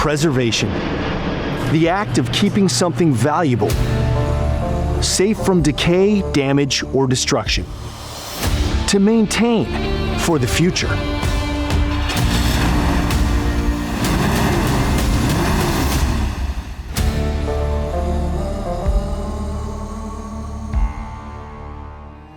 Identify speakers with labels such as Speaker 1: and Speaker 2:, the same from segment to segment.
Speaker 1: Preservation. The act of keeping something valuable, safe from decay, damage, or destruction. To maintain for the future.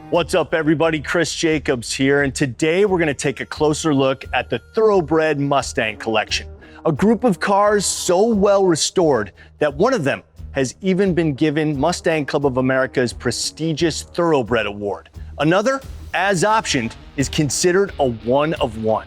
Speaker 1: What's up, everybody? Chris Jacobs here, and today we're going to take a closer look at the Thoroughbred Mustang Collection, a group of cars so well restored that one of them has even been given Mustang Club of America's prestigious Thoroughbred Award. Another, as optioned, is considered a one of one.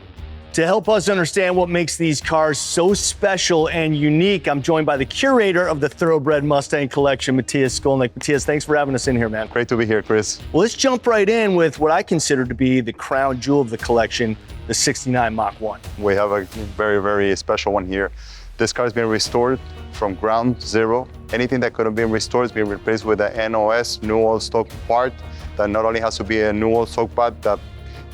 Speaker 1: To help us understand what makes these cars so special and unique, I'm joined by the curator of the Thoroughbred Mustang Collection, Matias Scolnik. Matias, thanks for having us in here, man.
Speaker 2: Great to be here, Chris.
Speaker 1: Well, let's jump right in with what I consider to be the crown jewel of the collection, the 69 Mach 1.
Speaker 2: We have a very, very special one here. This car has been restored from ground zero. Anything that could have been restored has been replaced with an NOS, new old stock part, that not only has to be a new old stock part, that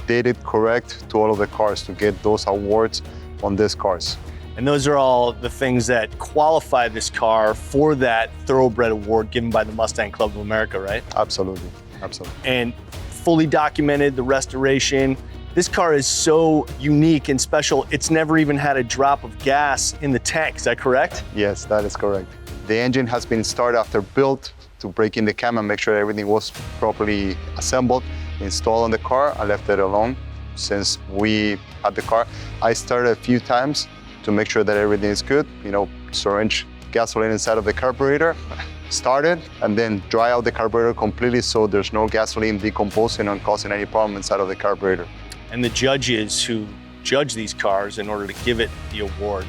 Speaker 2: dated correct to all of the cars to get those awards on these cars.
Speaker 1: And those are all the things that qualify this car for that Thoroughbred Award given by the Mustang Club of America, right?
Speaker 2: Absolutely, absolutely.
Speaker 1: And fully documented, the restoration. This car is so unique and special, it's never even had a drop of gas in the tank, is that correct?
Speaker 2: Yes, that is correct. The engine has been started after built to break in the cam and make sure everything was properly assembled, installed on the car. I left it alone since we had the car. I started a few times to make sure that everything is good. You know, syringe gasoline inside of the carburetor, started, and then dry out the carburetor completely so there's no gasoline decomposing and causing any problem inside of the carburetor.
Speaker 1: And the judges who judge these cars in order to give it the award,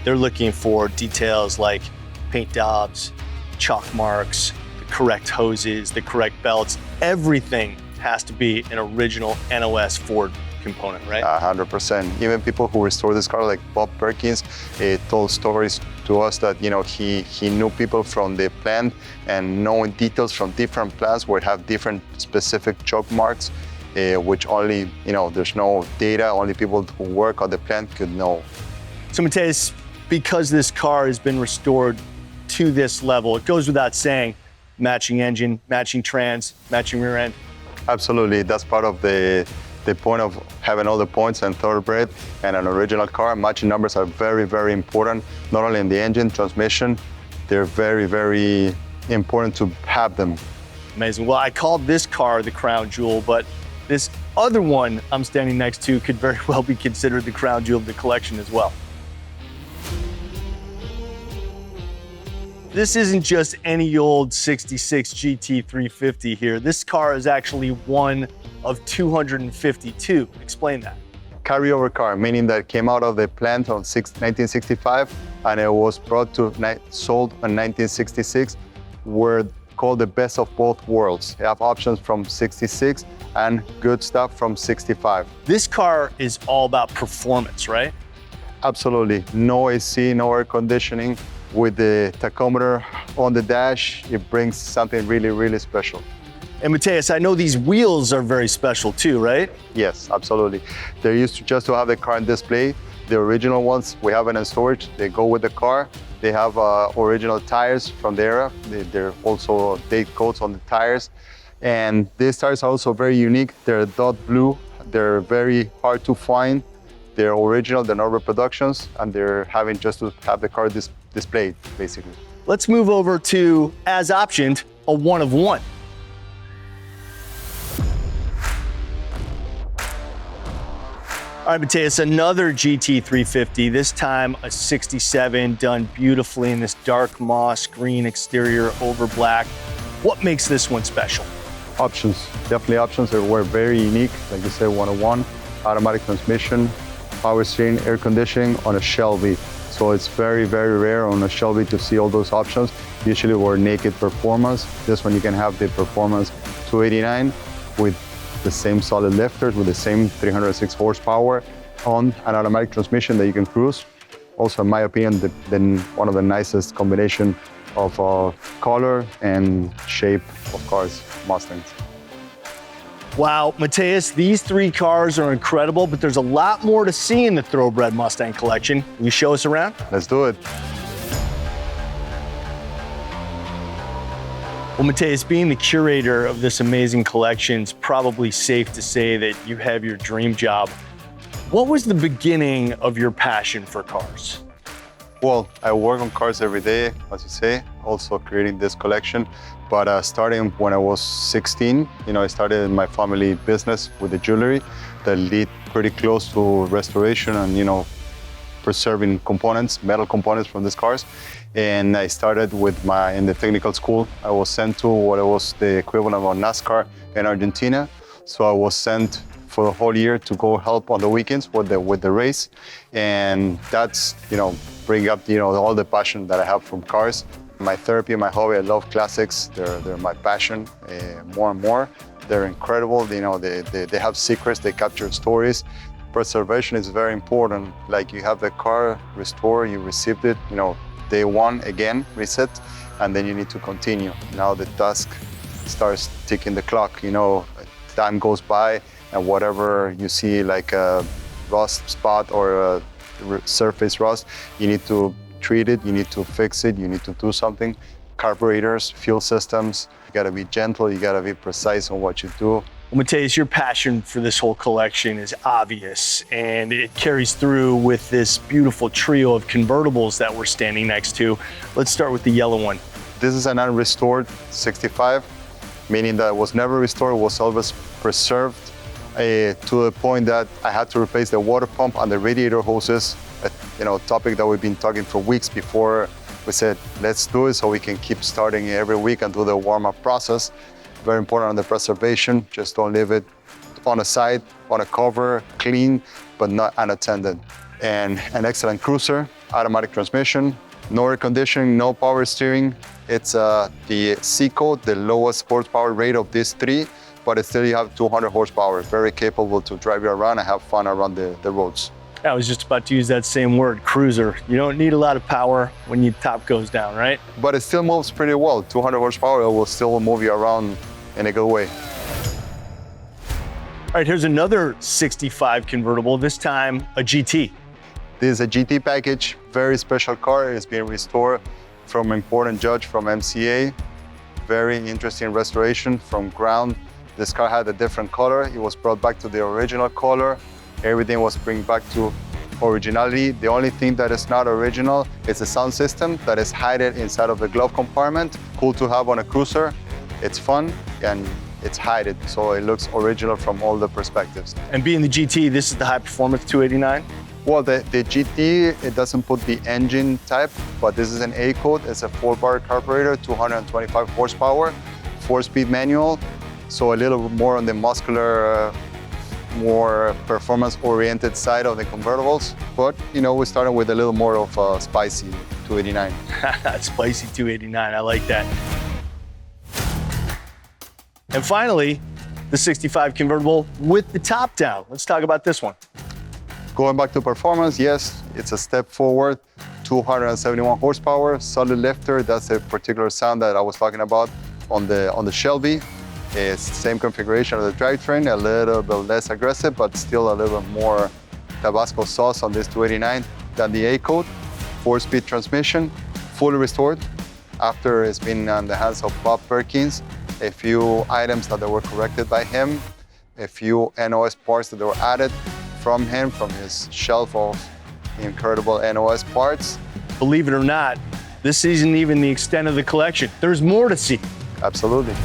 Speaker 1: they're looking for details like paint daubs, chalk marks, the correct hoses, the correct belts. Everything has to be an original NOS Ford component, right?
Speaker 2: 100%. Even people who restore this car, like Bob Perkins, told stories to us that, you know, he knew people from the plant and knowing details from different plants where have different specific chalk marks, which only, you know, there's no data, only people who work at the plant could know.
Speaker 1: So Matias, because this car has been restored to this level, it goes without saying, matching engine, matching trans, matching rear end.
Speaker 2: Absolutely, that's part of the point of having all the points and Thoroughbred and an original car. Matching numbers are very, very important, not only in the engine, transmission, they're very, very important to have them.
Speaker 1: Amazing. Well, I called this car the crown jewel, but this other one I'm standing next to could very well be considered the crown jewel of the collection as well. This isn't just any old 66 GT350 here. This car is actually one of 252. Explain that.
Speaker 2: Carryover car, meaning that it came out of the plant on 1965 and it was brought to sold in 1966. We're called the best of both worlds. They have options from 66 and good stuff from 65.
Speaker 1: This car is all about performance, right?
Speaker 2: Absolutely. No AC, no air conditioning. With the tachometer on the dash, it brings something really, really special.
Speaker 1: And Matias, I know these wheels are very special too, right?
Speaker 2: Yes, absolutely. They're used just to have the car on display. The original ones, we have it in storage. They go with the car. They have original tires from the era. They're also date codes on the tires. And these tires are also very unique. They're dot blue. They're very hard to find. They're original, they're not reproductions, and they're having just to have the car displayed, basically.
Speaker 1: Let's move over to, as optioned, a one of one. All right, Matias, another GT350, this time a 67, done beautifully in this dark moss green exterior over black. What makes this one special?
Speaker 2: Options, definitely options. They were very unique, like you said, 101, automatic transmission, power steering, air conditioning on a Shelby. So it's very, very rare on a Shelby to see all those options. Usually we're naked performance. This one you can have the performance 289 with the same solid lifters, with the same 306 horsepower on an automatic transmission that you can cruise. Also, in my opinion, one of the nicest combination of color and shape of cars, Mustangs.
Speaker 1: Wow, Matias, these three cars are incredible, but there's a lot more to see in the Thoroughbred Mustang collection. Will you show us around?
Speaker 2: Let's do it.
Speaker 1: Well, Matias, being the curator of this amazing collection, it's probably safe to say that you have your dream job. What was the beginning of your passion for cars?
Speaker 2: Well, I work on cars every day, as you say, also creating this collection. But starting when I was 16, I started my family business with the jewelry that lead pretty close to restoration and, preserving components, metal components from these cars. And I started in the technical school. I was sent to what was the equivalent of a NASCAR in Argentina. So I was sent for the whole year to go help on the weekends with the race. And that's, bring up, all the passion that I have from cars. My therapy, my hobby, I love classics. They're my passion more and more. They're incredible. They have secrets, they capture stories. Preservation is very important. Like you have the car restored, you received it, day one again, reset, and then you need to continue. Now the task starts ticking the clock, time goes by and whatever you see like a rust spot or a surface rust, you need to treat it, you need to fix it, you need to do something. Carburetors, fuel systems, you gotta be gentle, you gotta be precise on what you do.
Speaker 1: Well, Matias, your passion for this whole collection is obvious, and it carries through with this beautiful trio of convertibles that we're standing next to. Let's start with the yellow one.
Speaker 2: This is an unrestored 65, meaning that it was never restored, it was always preserved to the point that I had to replace the water pump and the radiator hoses, a topic that we've been talking for weeks before. We said, let's do it so we can keep starting every week and do the warm-up process. Very important on the preservation. Just don't leave it on a side, on a cover, clean, but not unattended. And an excellent cruiser, automatic transmission, no air conditioning, no power steering. It's the K-Code, the lowest horsepower rate of these three, but still you have 200 horsepower. Very capable to drive you around and have fun around the roads.
Speaker 1: I was just about to use that same word, cruiser. You don't need a lot of power when your top goes down, right?
Speaker 2: But it still moves pretty well. 200 horsepower, it will still move you around in a good way.
Speaker 1: All right, here's another 65 convertible, this time a GT.
Speaker 2: This is a GT package, very special car. It's being restored from important judge from MCA. Very interesting restoration from ground. This car had a different color. It was brought back to the original color. Everything was brought back to originality. The only thing that is not original is the sound system that is hidden inside of the glove compartment. Cool to have on a cruiser. It's fun and it's hidden, so it looks original from all the perspectives.
Speaker 1: And being the GT, this is the high performance 289?
Speaker 2: Well, the GT, it doesn't put the engine type, but this is an K-Code. It's a 4-bar carburetor, 225 horsepower, 4-speed manual, so a little more on the muscular, more performance-oriented side of the convertibles. But, we started with a little more of a spicy 289.
Speaker 1: Spicy 289, I like that. And finally, the 65 convertible with the top down. Let's talk about this one.
Speaker 2: Going back to performance, yes, it's a step forward. 271 horsepower, solid lifter. That's a particular sound that I was talking about on the Shelby. It's the same configuration of the drivetrain, a little bit less aggressive, but still a little bit more Tabasco sauce on this 289 than the K-Code. 4-speed transmission, fully restored after it's been in the hands of Bob Perkins. A few items that were corrected by him, a few NOS parts that were added from him, from his shelf of incredible NOS parts.
Speaker 1: Believe it or not, this isn't even the extent of the collection. There's more to see.
Speaker 2: Absolutely.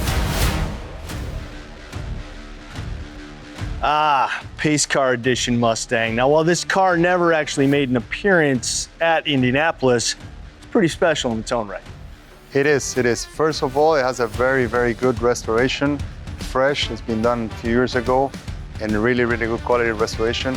Speaker 1: Pace Car Edition Mustang. Now, while this car never actually made an appearance at Indianapolis, it's pretty special in its own right.
Speaker 2: It is. First of all, it has a very, very good restoration. Fresh, it's been done a few years ago, and really, really good quality restoration.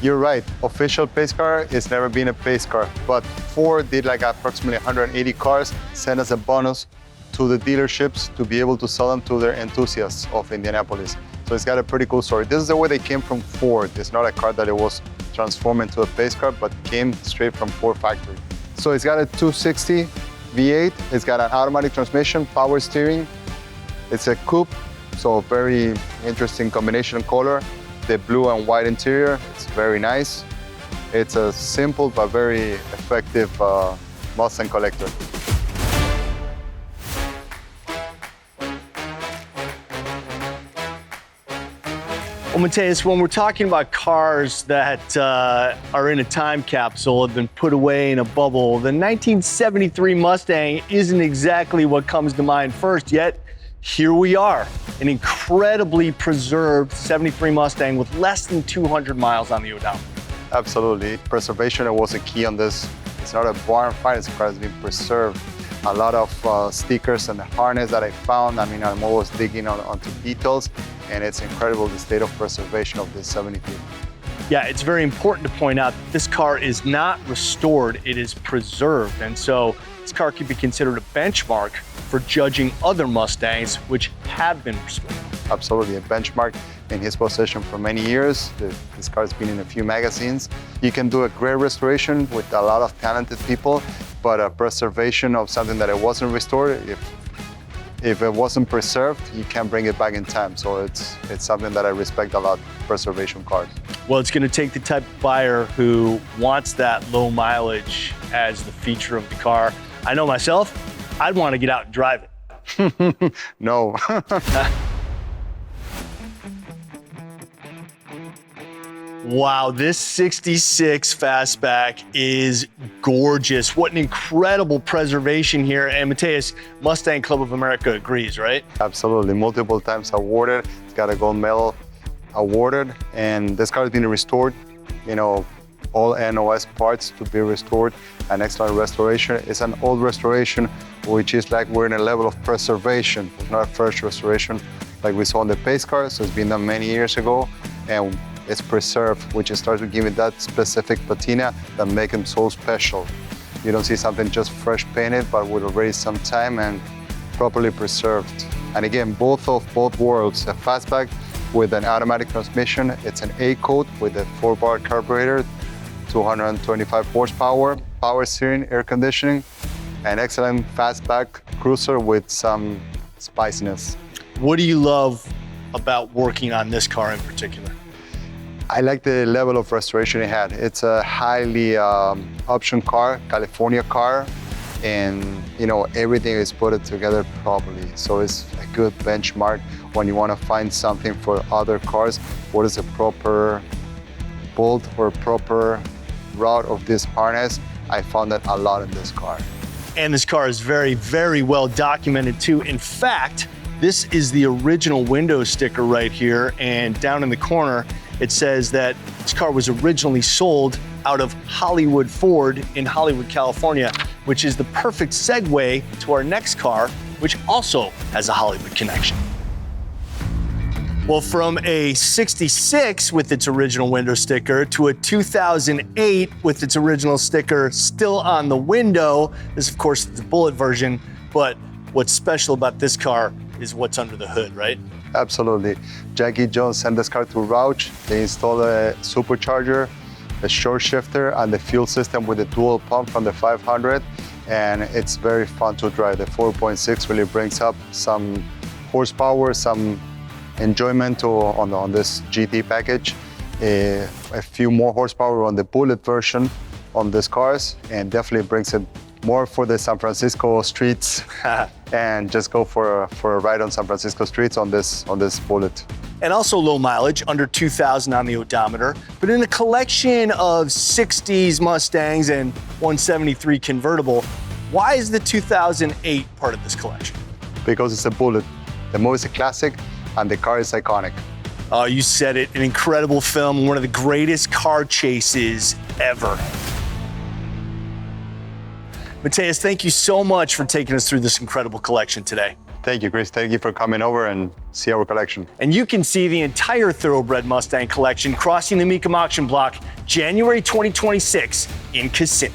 Speaker 2: You're right, official pace car, it's never been a pace car, but Ford did like approximately 180 cars, sent us a bonus to the dealerships to be able to sell them to their enthusiasts of Indianapolis. So it's got a pretty cool story. This is the way they came from Ford. It's not a car that it was transformed into a pace car, but came straight from Ford factory. So it's got a 260 V8, it's got an automatic transmission, power steering. It's a coupe, So very interesting combination of color. The blue and white interior, it's very nice. It's a simple but very effective Mustang collector.
Speaker 1: Well, Matias, when we're talking about cars that are in a time capsule, have been put away in a bubble, the 1973 Mustang isn't exactly what comes to mind first, yet here we are, an incredibly preserved 73 Mustang with less than 200 miles on the odometer.
Speaker 2: Absolutely. Preservation was a key on this. It's not a barn find, it's a car that's been preserved. A lot of stickers and the harness that I found. I mean, I'm always digging onto details, and it's incredible the state of preservation of this 73.
Speaker 1: Yeah, it's very important to point out that this car is not restored, it is preserved. And so this car could be considered a benchmark for judging other Mustangs which have been restored.
Speaker 2: Absolutely, a benchmark in his possession for many years. This car's been in a few magazines. You can do a great restoration with a lot of talented people, but a preservation of something that it wasn't restored, if it wasn't preserved, you can't bring it back in time. So it's something that I respect a lot, preservation cars.
Speaker 1: Well, it's going to take the type of buyer who wants that low mileage as the feature of the car. I know myself, I'd want to get out and drive it.
Speaker 2: No.
Speaker 1: Wow, this 66 Fastback is gorgeous. What an incredible preservation here. And Matias, Mustang Club of America agrees, right?
Speaker 2: Absolutely, multiple times awarded. It's got a gold medal awarded, and this car has been restored. You know, all NOS parts to be restored. An excellent restoration. It's an old restoration, which is like we're in a level of preservation. It's not a fresh restoration like we saw in the Pace car, so it's been done many years ago. And it's preserved, which starts to give it that specific patina that makes them so special. You don't see something just fresh painted, but with already some time and properly preserved. And again, both worlds, a Fastback with an automatic transmission, it's an A-Code with a 4-bar carburetor, 225 horsepower, power steering, air conditioning, an excellent Fastback cruiser with some spiciness.
Speaker 1: What do you love about working on this car in particular?
Speaker 2: I like the level of restoration it had. It's a highly optioned car, California car, and you know everything is put together properly. So it's a good benchmark when you want to find something for other cars. What is a proper bolt or proper route of this harness? I found that a lot in this car.
Speaker 1: And this car is very, very well documented too. In fact, this is the original window sticker right here, and down in the corner, it says that this car was originally sold out of Hollywood Ford in Hollywood, California, which is the perfect segue to our next car, which also has a Hollywood connection. Well, from a 66 with its original window sticker to a 2008 with its original sticker still on the window. This, of course, is the Bullitt version, but what's special about this car is what's under the hood, right?
Speaker 2: Absolutely. Jackie Jones sent this car to Rouch. They installed a supercharger, a short shifter, and the fuel system with a dual pump from the 500. And it's very fun to drive. The 4.6 really brings up some horsepower, some enjoyment on this GT package. A few more horsepower on the Bullitt version on these cars, and definitely brings it more for the San Francisco streets and just go for a ride on San Francisco streets on this Bullitt.
Speaker 1: And also low mileage, under 2,000 on the odometer, but in a collection of 60s Mustangs and 173 convertible, why is the 2008 part of this collection?
Speaker 2: Because it's a Bullitt. The movie is a classic and the car is iconic.
Speaker 1: Oh, you said it, an incredible film, one of the greatest car chases ever. Matias, thank you so much for taking us through this incredible collection today.
Speaker 2: Thank you, Chris. Thank you for coming over and see our collection.
Speaker 1: And you can see the entire Thoroughbred Mustang collection crossing the Mecum auction block January 2026 in Kissimmee.